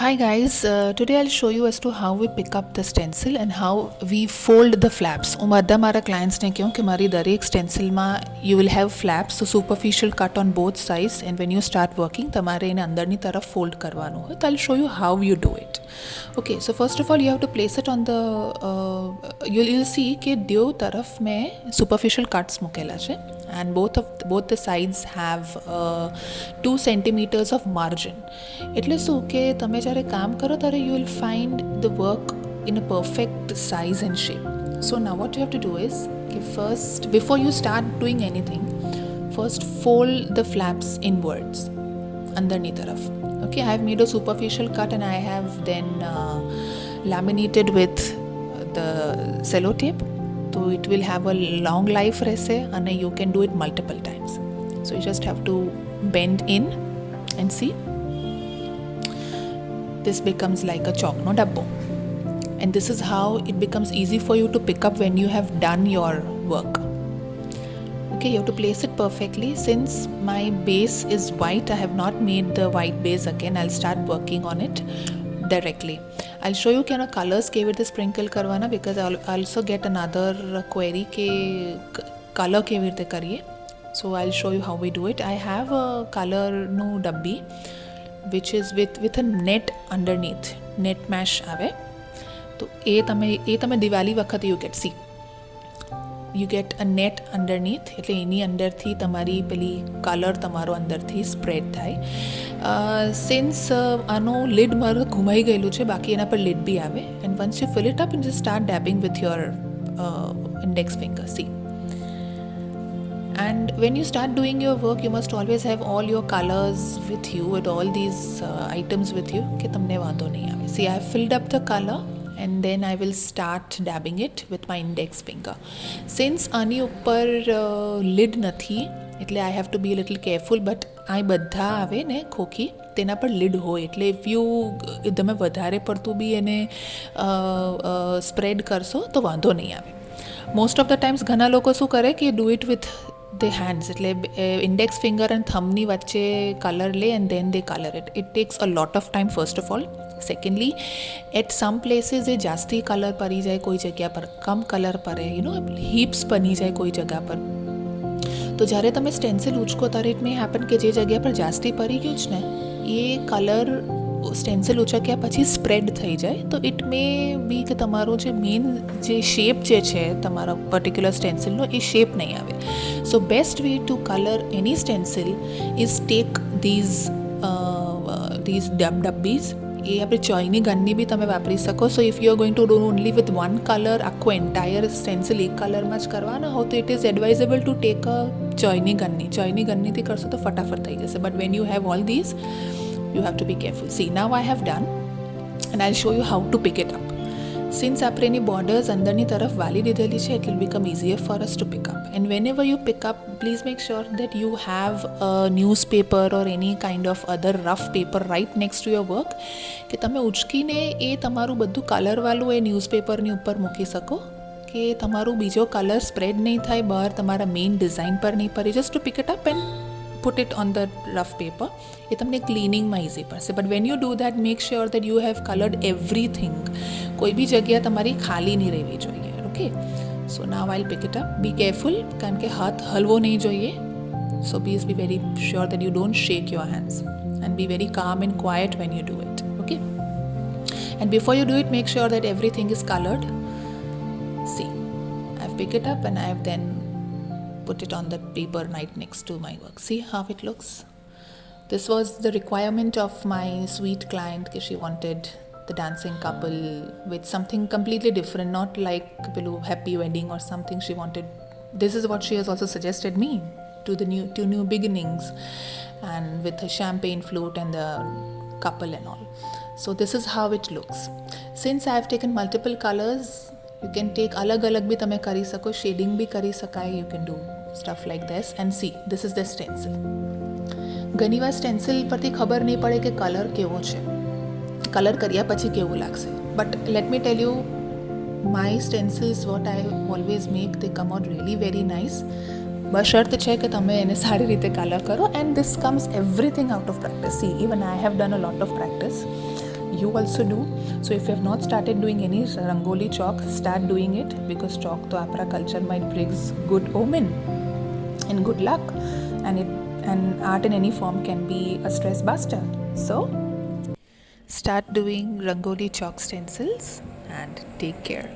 Hi guys, today I'll show you as to how we pick up the stencil and how we fold the flaps. હું બધા મારા ક્લાયન્ટ્સને કહું કે મારી દરેક સ્ટેન્સિલમાં you will have flaps, so superficial cut on both sides, and when you start working તમારે એને અંદરની તરફ fold કરવાનું હોય. So I'll show you how you do it. Okay, so first of all you have to place it on the you'll see કે દો તરફ મેં superficial cuts મૂકેલા છે, and both the sides have 2 centimeters of margin. એટલે શું કે તમે જ્યારે કામ કરો ત્યારે you will find the work in a perfect size and shape. So now what you have to do is, okay, first before you start doing anything, first fold the flaps inwards, अंदरनी तरफ. Okay, I have made a superficial cut and I have then laminated with the sellotape. So it will have a long life રહેશે and you can do it multiple times. So you just have to bend in and see. This becomes like a chalk, no dabbo. And this is how it becomes easy for you to pick up when you have done your work. Okay, you have to place it perfectly. Since my base is white, I have not made the white base again. I'll start working on it directly. I'll show you kind of colors કેવી રીતે sprinkle કરવાના, because I'll also get another query કે color કેવી રીતે કરીએ. So I'll show you how we do it. I have a color નું ડબ્બી which is with a net underneath, net mesh આવે. તો એ તમે દિવાળી વખતે you get, see, you get a net underneath, એટલે એની અંદરથી તમારી પેલી કલર તમારો અંદરથી સ્પ્રેડ થાય. સિન્સ આનો લિડ મારું ઘુમાઈ ગયેલું છે, બાકી એના પર લિડ બી આવે. And once you fill it up and just start dabbing with your index finger, see. And when you start doing your work, you must always have all your colors with you, with all these items with you, કે તમને વાંધો નહીં આવે. See, I have filled up the color and then I will start dabbing it with my index finger. Since આની ઉપર lid નથી, એટલે I have to be a little careful, but આ બધા આવે ને ખોખી તેના પર lid હોય, એટલે if you તમે વધારે પડતું બી એને સ્પ્રેડ કરશો તો વાંધો નહીં આવે. મોસ્ટ ઓફ ધ ટાઈમ્સ ઘણા લોકો શું કરે કે do it with the hands, એટલે index finger and thumb ની વચ્ચે કલર લે and then they color it. It takes a lot of time first of all. Secondly, at some places એ જાસ્તી કલર પડી જાય, કોઈ જગ્યા પર કમ કલર પડે, હિપ્સ બની જાય કોઈ જગ્યા પર. તો જ્યારે તમે સ્ટેન્સિલ ઉચકો ત્યારે ઇટ મે હેપન કે જે જગ્યા પર જાસ્તી પડી ગયું છે ને એ કલર સ્ટેન્સિલ ઉચક્યા પછી સ્પ્રેડ થઈ જાય. તો ઇટ મે બી કે તમારો જે મેઇન જે શેપ જે છે તમારા પર્ટિક્યુલર સ્ટેન્સિલનો એ શેપ નહીં આવે. So best way to colour any stencil is take these ડબ્બીઝ. એ આપણે ચોઈની ગનની બી તમે વાપરી શકો. So if you are going to do only with one colour, આખું એન્ટાયર સ્ટેન્સિલ એક કલરમાં જ કરવાના હો તો it is advisable to take a ચોઈની ગનનીથી કરશો તો ફટાફટ થઈ જશે. But when you have all these, you have to be careful. See, now I have done and I'll show you how to pick it up. Since આપણે એની borders અંદરની તરફ વાલી દીધેલી છે, it will become easier for us to pick up. And whenever you pick up, please make sure that you have a newspaper or any kind of other rough paper right next to your work, કે તમે ઉચકીને એ તમારું બધું કલરવાળું એ ન્યૂઝપેપરની ઉપર મૂકી શકો, કે તમારું બીજો કલર સ્પ્રેડ નહીં થાય બહાર તમારા મેઇન ડિઝાઇન પર નહીં પડી. just to pick it up and put it on the rough paper. એ તમને ક્લિનિંગમાં ઇઝી પડશે. But when you do that, make sure that you have coloured everything. કોઈ બી જગ્યા તમારી ખાલી નહીં રહેવી જોઈએ. Okay, so now I'll pick it up. Be careful, કારણ કે હાથ હલવો નહીં જોઈએ. So please be very sure that you don't shake your hands and be very calm and quiet when you do it. Okay, and before you do it, make sure that everything is colored. See, I have picked it up and I have then put it on the paper right next to my work. See how it looks? This was the requirement of my sweet client, that she wanted the dancing couple with something completely different, not like happy wedding or something. She wanted, this is what she has also suggested me, to new beginnings, and with a champagne flute and the couple and all. So this is how it looks. Since I have taken multiple colors, you can take alag bhi તમે કરી શકો, shading બી કરી શકાય. You can do stuff like this. And see, this is the stencil. ઘણીવાર stencil પરથી ખબર નહીં પડે કે કલર કેવો છે, કલર કર્યા પછી કેવું લાગશે. But let me tell you, my stencils what I always make, they come out really very nice. બશર્ત છે કે તમે એને સારી રીતે કલર કરો. And this comes everything out of practice. See, even I have done a lot of practice. you also do. So if you have not started doing any Rangoli chalk, start doing it, because chalk to apra culture might brings good omen and good luck, and art in any form can be a stress buster. So start doing Rangoli chalk stencils and take care.